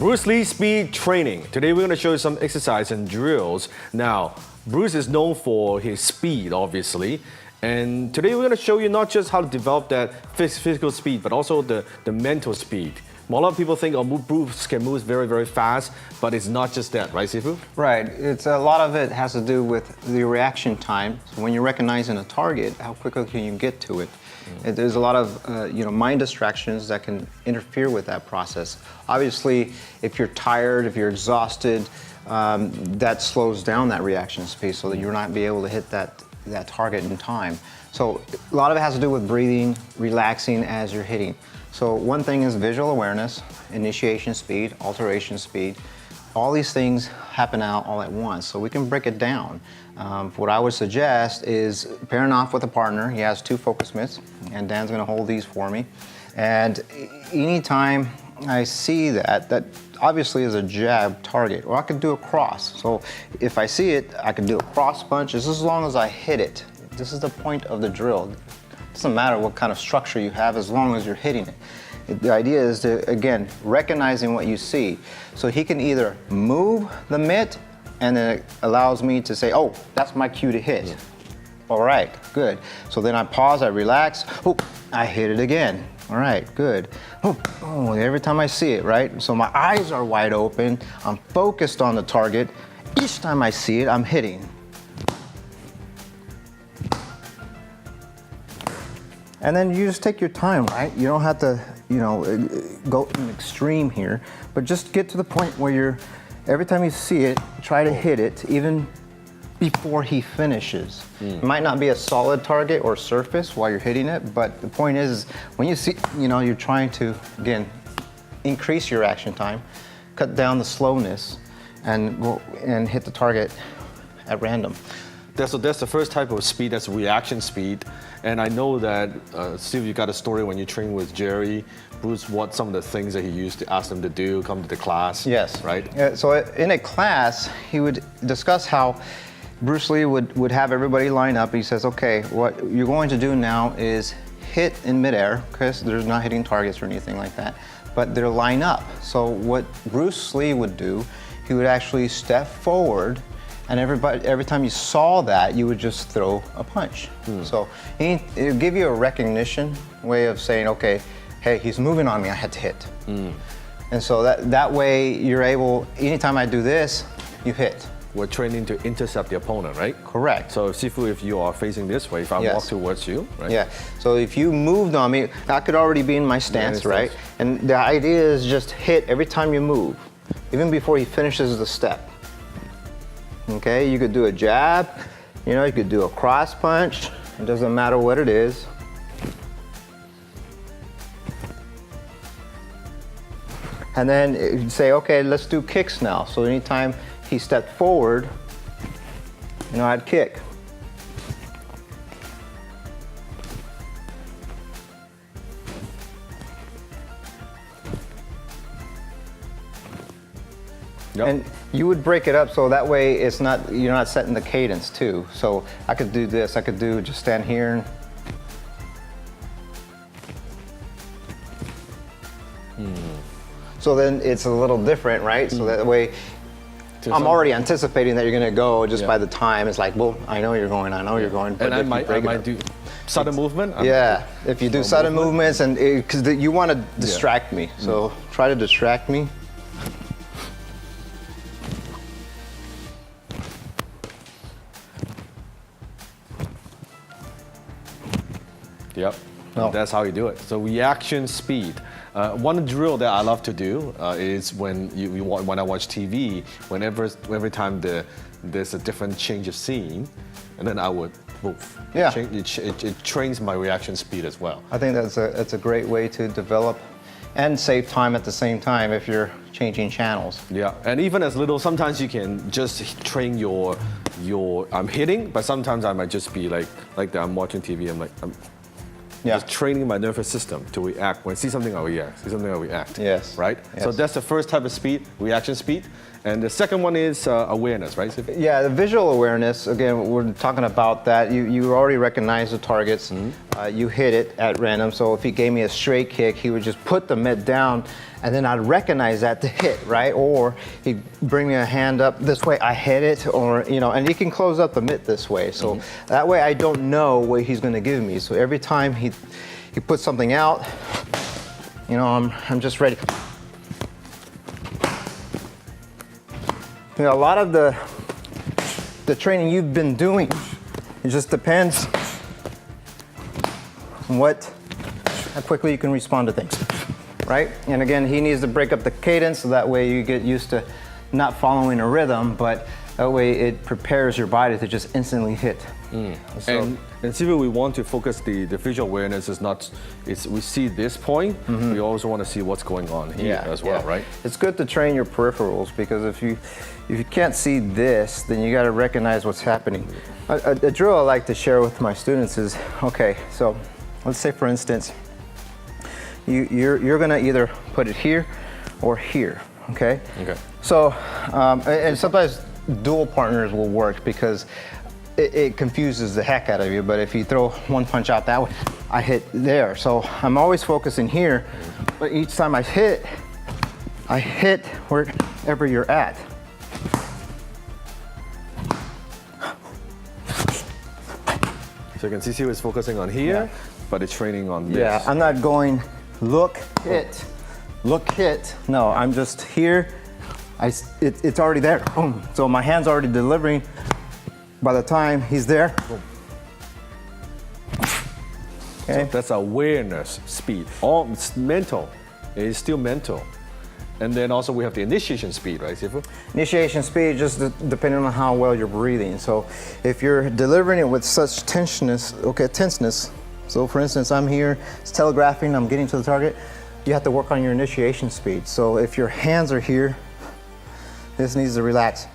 Bruce Lee speed training. Today we're going to show you some exercise and drills. Now, Bruce is known for his speed, obviously. And today we're going to show you not just how to develop that physical speed, but also the mental speed. A lot of people think, oh, Bruce can move very, very fast, but it's not just that, right, Sifu? Right. It's a lot of it has to do with the reaction time. So when you're recognizing a target, how quickly can you get to it? There's a lot of mind distractions that can interfere with that process. Obviously, if you're tired, if you're exhausted, that slows down that reaction speed so that you're not be able to hit that target in time. So a lot of it has to do with breathing, relaxing as you're hitting. So one thing is visual awareness, initiation speed, alteration speed. All these things happen out all at once, so we can break it down. What I would suggest is pairing off with a partner. He has 2 focus mitts, and Dan's gonna hold these for me. And anytime I see that obviously is a jab target, or I could do a cross. So if I see it, I can do a cross punch just as long as I hit it. This is the point of the drill. It doesn't matter what kind of structure you have as long as you're hitting it. The idea is to, again, recognizing what you see. So he can either move the mitt, and then it allows me to say, oh, that's my cue to hit. Yeah. All right, good. So then I pause, I relax, oh, I hit it again. All right, good. Oh, every time I see it, right? So my eyes are wide open, I'm focused on the target. Each time I see it, I'm hitting. And then you just take your time, right? You don't have to, go in extreme here, but just get to the point where every time you see it, try to hit it, even before he finishes. It might not be a solid target or surface while you're hitting it, but the point is when you see, you're trying to, again, increase your action time, cut down the slowness, and hit the target at random. So that's the first type of speed, that's reaction speed. And I know that, Steve, you got a story when you trained with Jerry, Bruce, what some of the things that he used to ask them to do, come to the class. Yes. Right? So in a class, he would discuss how Bruce Lee would have everybody line up. He says, okay, what you're going to do now is hit in midair, because there's not hitting targets or anything like that, but they'll line up. So what Bruce Lee would do, he would actually step forward, and every time you saw that, you would just throw a punch. So it would give you a recognition way of saying, okay, hey, he's moving on me, I had to hit. And so that way you're able, anytime I do this, you hit. We're training to intercept the opponent, right? Correct. So Sifu, if you are facing this way, if I walk towards you, right? Yeah, so if you moved on me, I could already be in my stance, right? And the idea is just hit every time you move, even before he finishes the step. Okay, you could do a jab, you could do a cross punch, it doesn't matter what it is. And then you say, okay, let's do kicks now. So anytime he stepped forward, I'd kick. Yep. And you would break it up so that way you're not setting the cadence too. So I could do this, I could just stand here. So then it's a little different, right? So that way I'm already anticipating that you're gonna go just by the time. It's like, well, I know you're going, you're going. But and I might do sudden movement. If you do sudden movements, and because you want to distract me, so try to distract me. Yep, that's how you do it. So reaction speed. One drill that I love to do is when I watch TV, every time there's a different change of scene, and then I would move. Yeah. It trains my reaction speed as well. I think that's a great way to develop and save time at the same time if you're changing channels. Yeah, and even as little, sometimes you can just train your I'm hitting, but sometimes I might just be like that. I'm watching TV, I'm just training my nervous system to react. When I see something, I'll react. See something, I'll react. Yes. Right? Yes. So that's the first type of speed, reaction speed. And the second one is awareness, right? Yeah, the visual awareness, again, we're talking about that. You already recognize the targets. You hit it at random. So if he gave me a straight kick, he would just put the mitt down, and then I'd recognize that to hit, right? Or he'd bring me a hand up this way, I hit it, or, and he can close up the mitt this way. So that way I don't know what he's gonna give me. So every time he puts something out, I'm just ready. A lot of the training you've been doing, it just depends on how quickly you can respond to things, right? And again, he needs to break up the cadence so that way you get used to not following a rhythm, but that way it prepares your body to just instantly hit. So, and Sifu, we want to focus the visual awareness we see this point, we also want to see what's going on here as well, right? It's good to train your peripherals, because if you can't see this, then you got to recognize what's happening. A drill I like to share with my students is, okay, so let's say for instance, you're gonna either put it here or here, okay? Okay. So, and sometimes dual partners will work because it confuses the heck out of you, but if you throw one punch out that way, I hit there. So I'm always focusing here, but each time I hit wherever you're at. So you can see is focusing on here, but it's training on this. Yeah, I'm not going look, hit, look, hit. No, I'm just here. It's already there. Boom. So my hand's already delivering. By the time he's there, boom. Okay. So that's awareness, speed. It's mental. It is still mental. And then also we have the initiation speed, right, Sifu? Initiation speed, just depending on how well you're breathing. So if you're delivering it with such tenseness, so for instance, I'm here, it's telegraphing, I'm getting to the target, you have to work on your initiation speed. So if your hands are here, this needs to relax.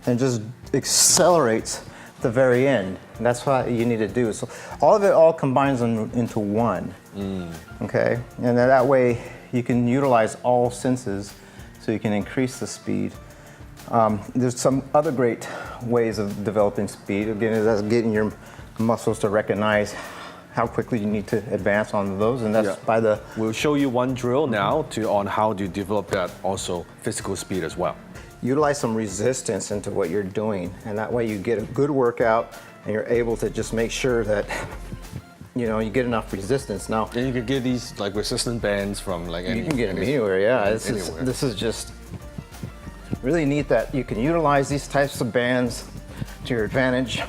And just accelerates the very end. And that's what you need to do. So all of it all combines into one, okay? And then that way you can utilize all senses so you can increase the speed. There's some other great ways of developing speed. Again, that's getting your muscles to recognize how quickly you need to advance on those, and that's by the... We'll show you one drill now on how to develop that also physical speed as well. Utilize some resistance into what you're doing, and that way you get a good workout and you're able to just make sure that you get enough resistance. Now, and you can get these like resistant bands from like you can get them anywhere. Yeah, this is just really neat that you can utilize these types of bands to your advantage.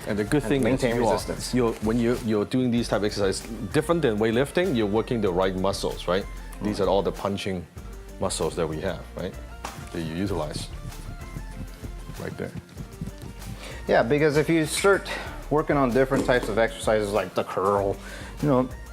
And the good thing is resistance. When you're doing these type of exercises, different than weightlifting, you're working the right muscles, right? These are all the punching muscles that we have, right? That you utilize right there. Yeah, because if you start working on different types of exercises like the curl,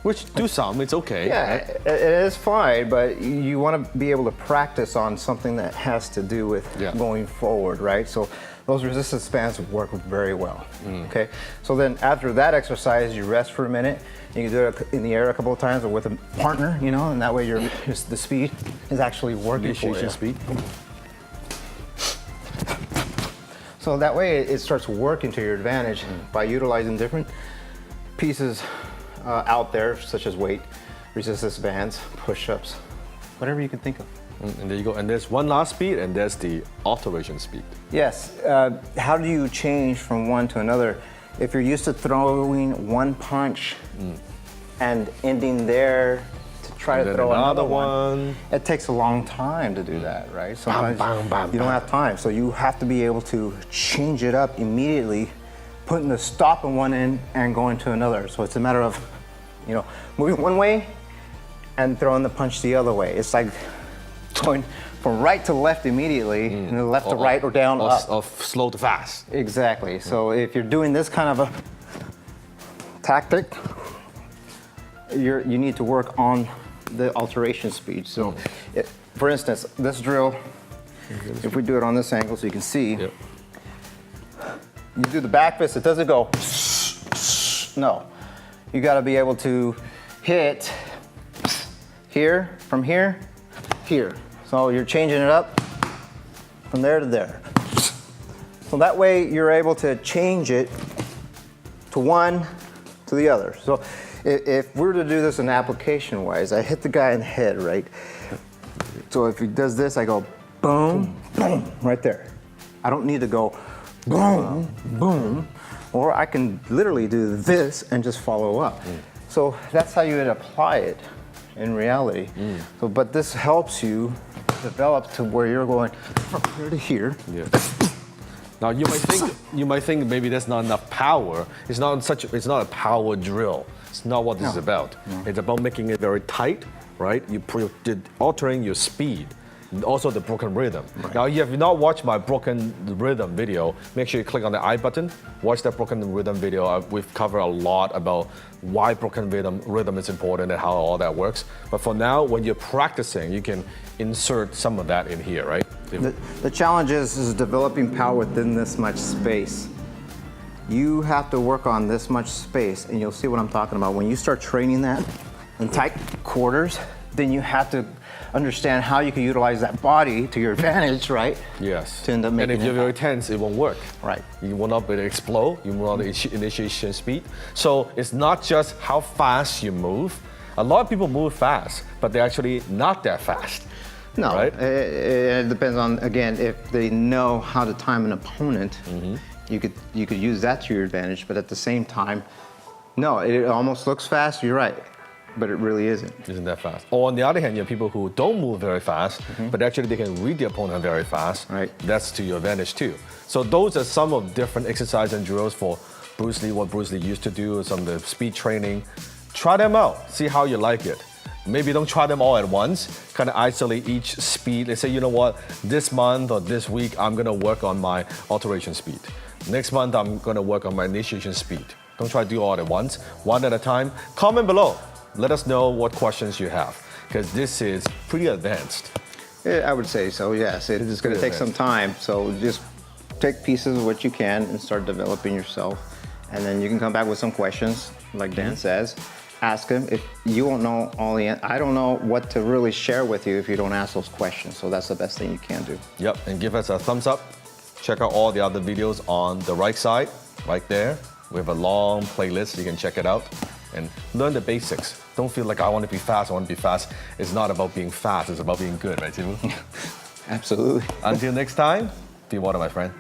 which do some, it's okay. Yeah, right? It is fine, but you want to be able to practice on something that has to do with going forward, right? So those resistance bands work very well, okay? So then after that exercise, you rest for a minute. You can do it in the air a couple of times or with a partner, and that way the speed is actually working for you. Speed. So that way it starts working to your advantage by utilizing different pieces out there, such as weight, resistance bands, push-ups, whatever you can think of. And there you go. And there's one last speed, and there's the alteration speed. Yes. How do you change from one to another? If you're used to throwing one punch and ending there to try to throw another one, it takes a long time to do that, right? Sometimes you don't have time. So you have to be able to change it up immediately, putting the stop in one end and going to another. So it's a matter of, moving one way and throwing the punch the other way. It's like going from right to left immediately, and then left to right or down up. Of slow to fast. Exactly. So if you're doing this kind of a tactic, you need to work on the alteration speed. So, for instance, this drill, if we do it on this angle so you can see, you do the back fist, it doesn't go, no. You got to be able to hit, here, from here, here. So you're changing it up from there to there. So that way you're able to change it to one to the other. So if we're to do this in application wise, I hit the guy in the head, right? So if he does this, I go boom, boom, right there. I don't need to go boom, boom, or I can literally do this and just follow up. So that's how you would apply it in reality. So, but this helps you develop to where you're going from here to here. Yeah. Now you might think maybe that's not enough power. It's not a power drill. It's not what this is about. It's about making it very tight, right? You're altering your speed. And also the broken rhythm. Right. Now, if you've not watched my broken rhythm video, make sure you click on the I button, watch that broken rhythm video. We've covered a lot about why broken rhythm is important and how all that works. But for now, when you're practicing, you can insert some of that in here, right? The challenge is developing power within this much space. You have to work on this much space, and you'll see what I'm talking about. When you start training that in tight quarters, then you have to understand how you can utilize that body to your advantage, right? Yes. To end up making and if you're very tense, it won't work. Right. You will not be able to explode. You will not initiation speed. So it's not just how fast you move. A lot of people move fast, but they're actually not that fast. No, right? It depends on, again, if they know how to time an opponent, you could use that to your advantage, but at the same time, no, it almost looks fast, you're right. But it really isn't. Isn't that fast? Or on the other hand, you have people who don't move very fast, but actually they can read the opponent very fast. Right. That's to your advantage too. So those are some of different exercises and drills for Bruce Lee, what Bruce Lee used to do, some of the speed training. Try them out, see how you like it. Maybe don't try them all at once, kind of isolate each speed. Let's say, you know what, this month or this week, I'm gonna work on my alteration speed. Next month, I'm gonna work on my initiation speed. Don't try to do all at once, one at a time. Comment below. Let us know what questions you have, because this is pretty advanced. I would say so, yes. It is going to take some time, so just take pieces of what you can and start developing yourself. And then you can come back with some questions, like Dan says. Ask him. If you won't know all the I don't know what to really share with you if you don't ask those questions, so that's the best thing you can do. Yep, and give us a thumbs up. Check out all the other videos on the right side, right there. We have a long playlist, you can check it out. And learn the basics. Don't feel like I want to be fast, I want to be fast. It's not about being fast, it's about being good, right, Timu? Absolutely. Until next time, be water, my friend.